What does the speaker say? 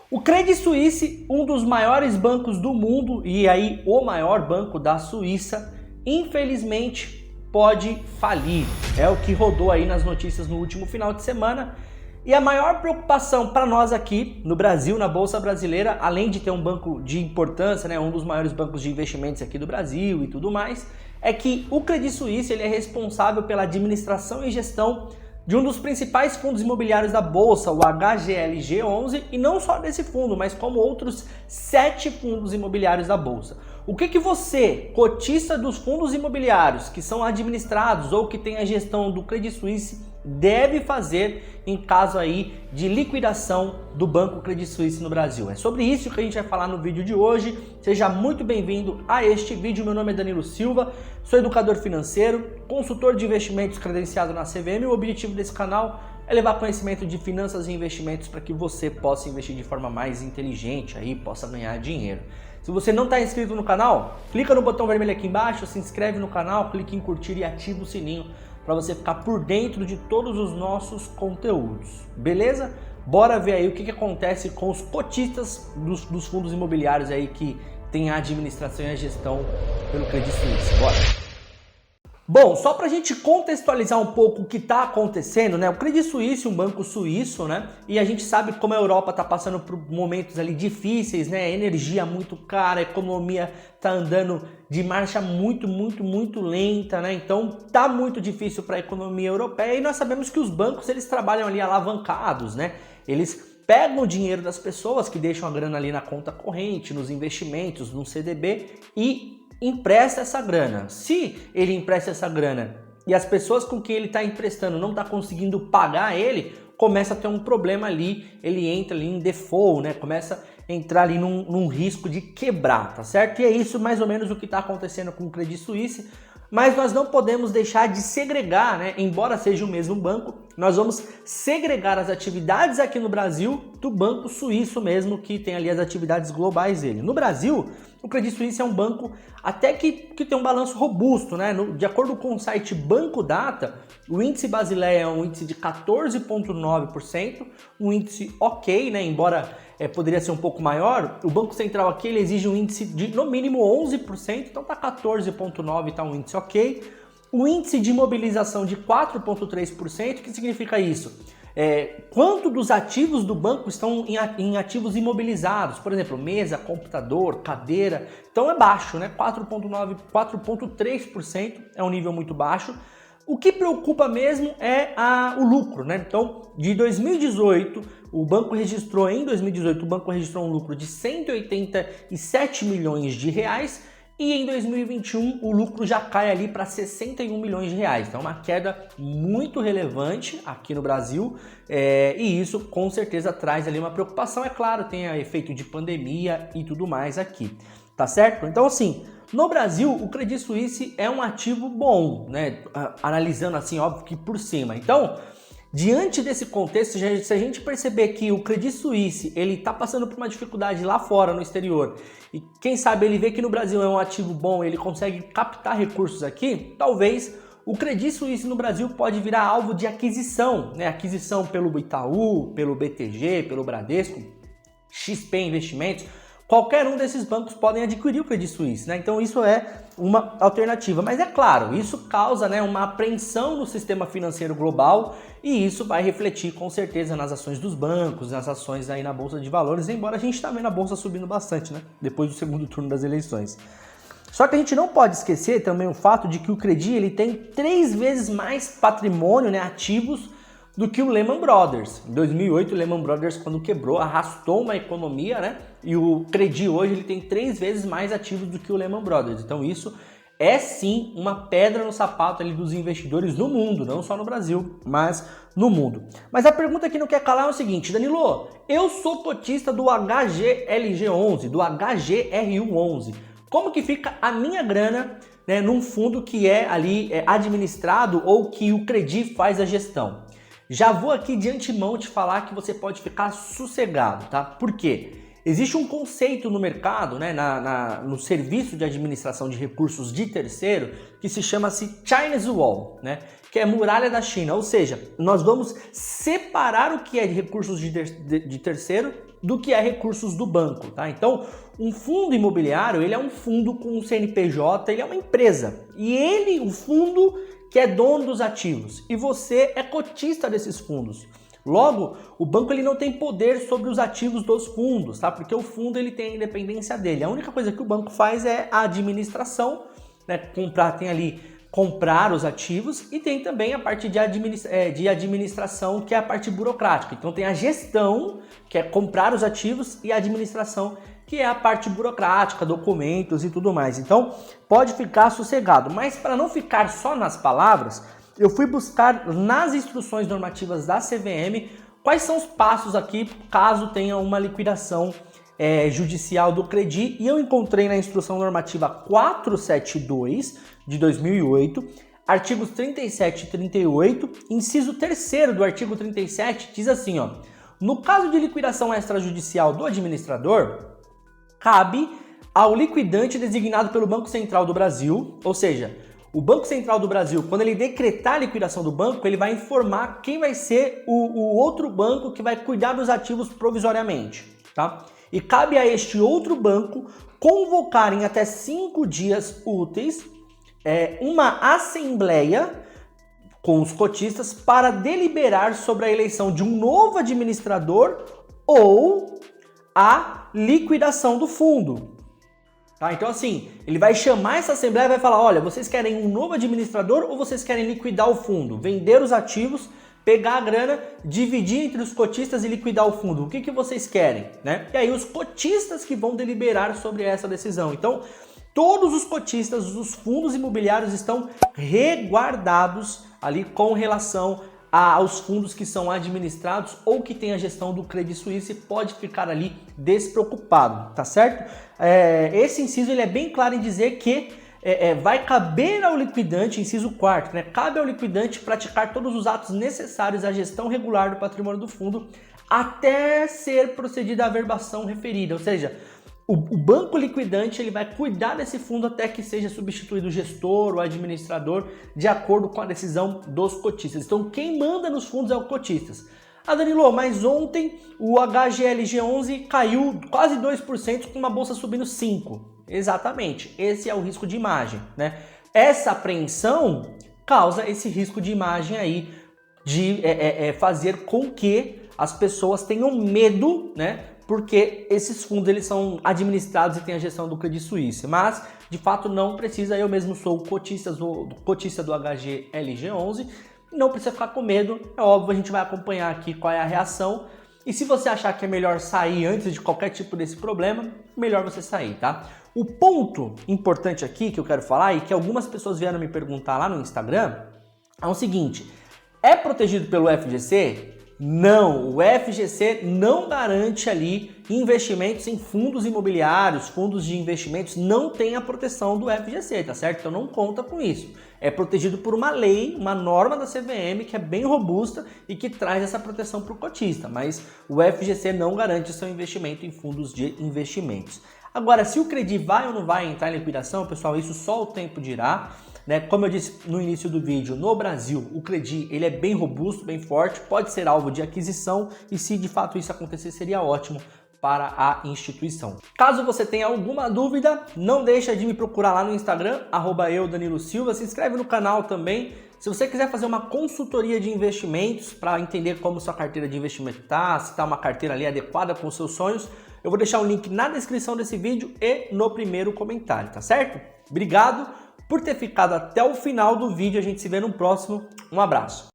O Credit Suisse, um dos maiores bancos do mundo e aí o maior banco da Suíça, infelizmente pode falir. É o que rodou aí nas notícias no último final de semana. E a maior preocupação para nós aqui no Brasil, na Bolsa Brasileira, além de ter um banco de importância, né, um dos maiores bancos de investimentos aqui do Brasil e tudo mais, é que o Credit Suisse ele é responsável pela administração e gestão de um dos principais fundos imobiliários da Bolsa, o HGLG11, e não só desse fundo, mas como outros 7 fundos imobiliários da Bolsa. O que você, cotista dos fundos imobiliários que são administrados ou que tem a gestão do Credit Suisse, deve fazer em caso aí de liquidação do Banco Credit Suisse no Brasil? É sobre isso que a gente vai falar no vídeo de hoje. Seja muito bem-vindo a este vídeo. Meu nome é Danilo Silva, sou educador financeiro, consultor de investimentos credenciado na CVM. O objetivo desse canal é levar conhecimento de finanças e investimentos para que você possa investir de forma mais inteligente, aí possa ganhar dinheiro. Se você não está inscrito no canal, clica no botão vermelho aqui embaixo, se inscreve no canal, clique em curtir e ativa o sininho para você ficar por dentro de todos os nossos conteúdos, beleza? Bora ver aí o que acontece com os cotistas dos fundos imobiliários aí que tem a administração e a gestão pelo Credit Suisse. Bora! Bom, só para a gente contextualizar um pouco o que está acontecendo, né? O Credit Suisse, um banco suíço, né? E a gente sabe como a Europa está passando por momentos ali difíceis, né? Energia muito cara, a economia está andando de marcha muito lenta, né? Então tá muito difícil para a economia europeia e nós sabemos que os bancos eles trabalham ali alavancados, né? Eles pegam o dinheiro das pessoas que deixam a grana ali na conta corrente, nos investimentos, no CDB e empresta essa grana. Se ele empresta essa grana e as pessoas com quem ele está emprestando não está conseguindo pagar ele, começa a ter um problema ali, ele entra ali em default, né? Começa a entrar ali num risco de quebrar, tá certo? E é isso mais ou menos o que está acontecendo com o Credit Suisse, mas nós não podemos deixar de segregar, né? Embora seja o mesmo banco, nós vamos segregar as atividades aqui no Brasil do banco suíço mesmo, que tem ali as atividades globais dele. No Brasil, o Credit Suisse é um banco até que tem um balanço robusto, né? De acordo com o site Banco Data, o índice Basileia é um índice de 14,9%, um índice ok, né? Embora poderia ser um pouco maior, o Banco Central aqui ele exige um índice de no mínimo 11%, então tá 14,9%, tá um índice ok. O índice de imobilização de 4,3%, o que significa isso? Quanto dos ativos do banco estão em ativos imobilizados, por exemplo, mesa, computador, cadeira, então é baixo, né? 4,9%, 4,3% é um nível muito baixo. O que preocupa mesmo é o lucro, né? Então, de 2018, o banco registrou um lucro de 187 milhões de reais e em 2021 o lucro já cai ali para 61 milhões de reais. Então, uma queda muito relevante aqui no Brasil e isso com certeza traz ali uma preocupação. É claro, tem efeito de pandemia e tudo mais aqui, tá certo? Então, assim, no Brasil, o Credit Suisse é um ativo bom, né? Analisando assim, óbvio que por cima. Então, diante desse contexto, se a gente perceber que o Credit Suisse ele está passando por uma dificuldade lá fora, no exterior, e quem sabe ele vê que no Brasil é um ativo bom, ele consegue captar recursos aqui, talvez o Credit Suisse no Brasil pode virar alvo de aquisição, né? Aquisição pelo Itaú, pelo BTG, pelo Bradesco, XP Investimentos. Qualquer um desses bancos podem adquirir o Credit Suisse, né? Então isso é uma alternativa. Mas é claro, isso causa, né, uma apreensão no sistema financeiro global e isso vai refletir com certeza nas ações dos bancos, nas ações aí na Bolsa de Valores, embora a gente está vendo a Bolsa subindo bastante, né? Depois do segundo turno das eleições. Só que a gente não pode esquecer também o fato de que o Credit ele tem 3 vezes mais patrimônio, né, ativos, do que o Lehman Brothers. Em 2008, o Lehman Brothers, quando quebrou, arrastou uma economia, né? E o Credit hoje ele tem 3 vezes mais ativos do que o Lehman Brothers. Então isso é sim uma pedra no sapato ali dos investidores no mundo, não só no Brasil, mas no mundo. Mas a pergunta que não quer calar é o seguinte, Danilo, eu sou cotista do HGLG11, do HGRU11. Como que fica a minha grana, né, num fundo que é ali administrado ou que o Credit faz a gestão? Já vou aqui de antemão te falar que você pode ficar sossegado, tá? Por quê? Existe um conceito no mercado, né, no serviço de administração de recursos de terceiro, que se chama-se Chinese Wall, né? Que é muralha da China, ou seja, nós vamos separar o que é de recursos de terceiro do que é recursos do banco, tá? Então, um fundo imobiliário, ele é um fundo com um CNPJ, ele é uma empresa. E ele, o fundo, que é dono dos ativos. E você é cotista desses fundos. Logo, o banco ele não tem poder sobre os ativos dos fundos, tá? Porque o fundo ele tem a independência dele. A única coisa que o banco faz é a administração, né? Tem ali comprar os ativos e tem também a parte de administração, que é a parte burocrática. Então tem a gestão, que é comprar os ativos, e a administração, que é a parte burocrática, documentos e tudo mais. Então pode ficar sossegado, mas para não ficar só nas palavras, eu fui buscar nas instruções normativas da CVM quais são os passos aqui caso tenha uma liquidação judicial do Credi, e eu encontrei na instrução normativa 472 de 2008, artigos 37 e 38, inciso 3º do artigo 37, diz assim, ó: no caso de liquidação extrajudicial do administrador, cabe ao liquidante designado pelo Banco Central do Brasil, ou seja, o Banco Central do Brasil, quando ele decretar a liquidação do banco, ele vai informar quem vai ser o outro banco que vai cuidar dos ativos provisoriamente, tá? E cabe a este outro banco convocar em até 5 dias úteis uma assembleia com os cotistas para deliberar sobre a eleição de um novo administrador ou a liquidação do fundo. Tá? Então assim, ele vai chamar essa assembleia e vai falar, olha, vocês querem um novo administrador ou vocês querem liquidar o fundo? Vender os ativos, pegar a grana, dividir entre os cotistas e liquidar o fundo. O que vocês querem? Né? E aí os cotistas que vão deliberar sobre essa decisão. Então, todos os cotistas dos fundos imobiliários estão resguardados ali com relação aos fundos que são administrados ou que tem a gestão do Credit Suisse, e pode ficar ali despreocupado, tá certo? Esse inciso ele é bem claro em dizer que vai caber ao liquidante, inciso 4º, né? Cabe ao liquidante praticar todos os atos necessários à gestão regular do patrimônio do fundo até ser procedida a averbação referida, ou seja, o banco liquidante ele vai cuidar desse fundo até que seja substituído o gestor ou administrador de acordo com a decisão dos cotistas. Então quem manda nos fundos é o cotistas. Ah, Danilo, mas ontem o HGLG11 caiu quase 2% com uma bolsa subindo 5%. Exatamente, esse é o risco de imagem, né? Essa apreensão causa esse risco de imagem aí de fazer com que as pessoas tenham medo, né? Porque esses fundos eles são administrados e têm a gestão do Credit Suisse, mas de fato não precisa. Eu mesmo sou cotista do HGLG11, não precisa ficar com medo, é óbvio, a gente vai acompanhar aqui qual é a reação. E se você achar que é melhor sair antes de qualquer tipo desse problema, melhor você sair, tá? O ponto importante aqui que eu quero falar e que algumas pessoas vieram me perguntar lá no Instagram é o seguinte: é protegido pelo FGC? Não, o FGC não garante ali investimentos em fundos imobiliários, fundos de investimentos, não tem a proteção do FGC, tá certo? Então não conta com isso. É protegido por uma lei, uma norma da CVM que é bem robusta e que traz essa proteção para o cotista, mas o FGC não garante seu investimento em fundos de investimentos. Agora, se o Credi vai ou não vai entrar em liquidação, pessoal, isso só o tempo dirá. Né? Como eu disse no início do vídeo, no Brasil o Credi ele é bem robusto, bem forte, pode ser alvo de aquisição e se de fato isso acontecer seria ótimo para a instituição. Caso você tenha alguma dúvida, não deixa de me procurar lá no Instagram, @eu_Danilo_Silva, se inscreve no canal também. Se você quiser fazer uma consultoria de investimentos para entender como sua carteira de investimento está, se está uma carteira ali adequada com os seus sonhos, eu vou deixar o link na descrição desse vídeo e no primeiro comentário, tá certo? Obrigado por ter ficado até o final do vídeo, a gente se vê no próximo. Um abraço.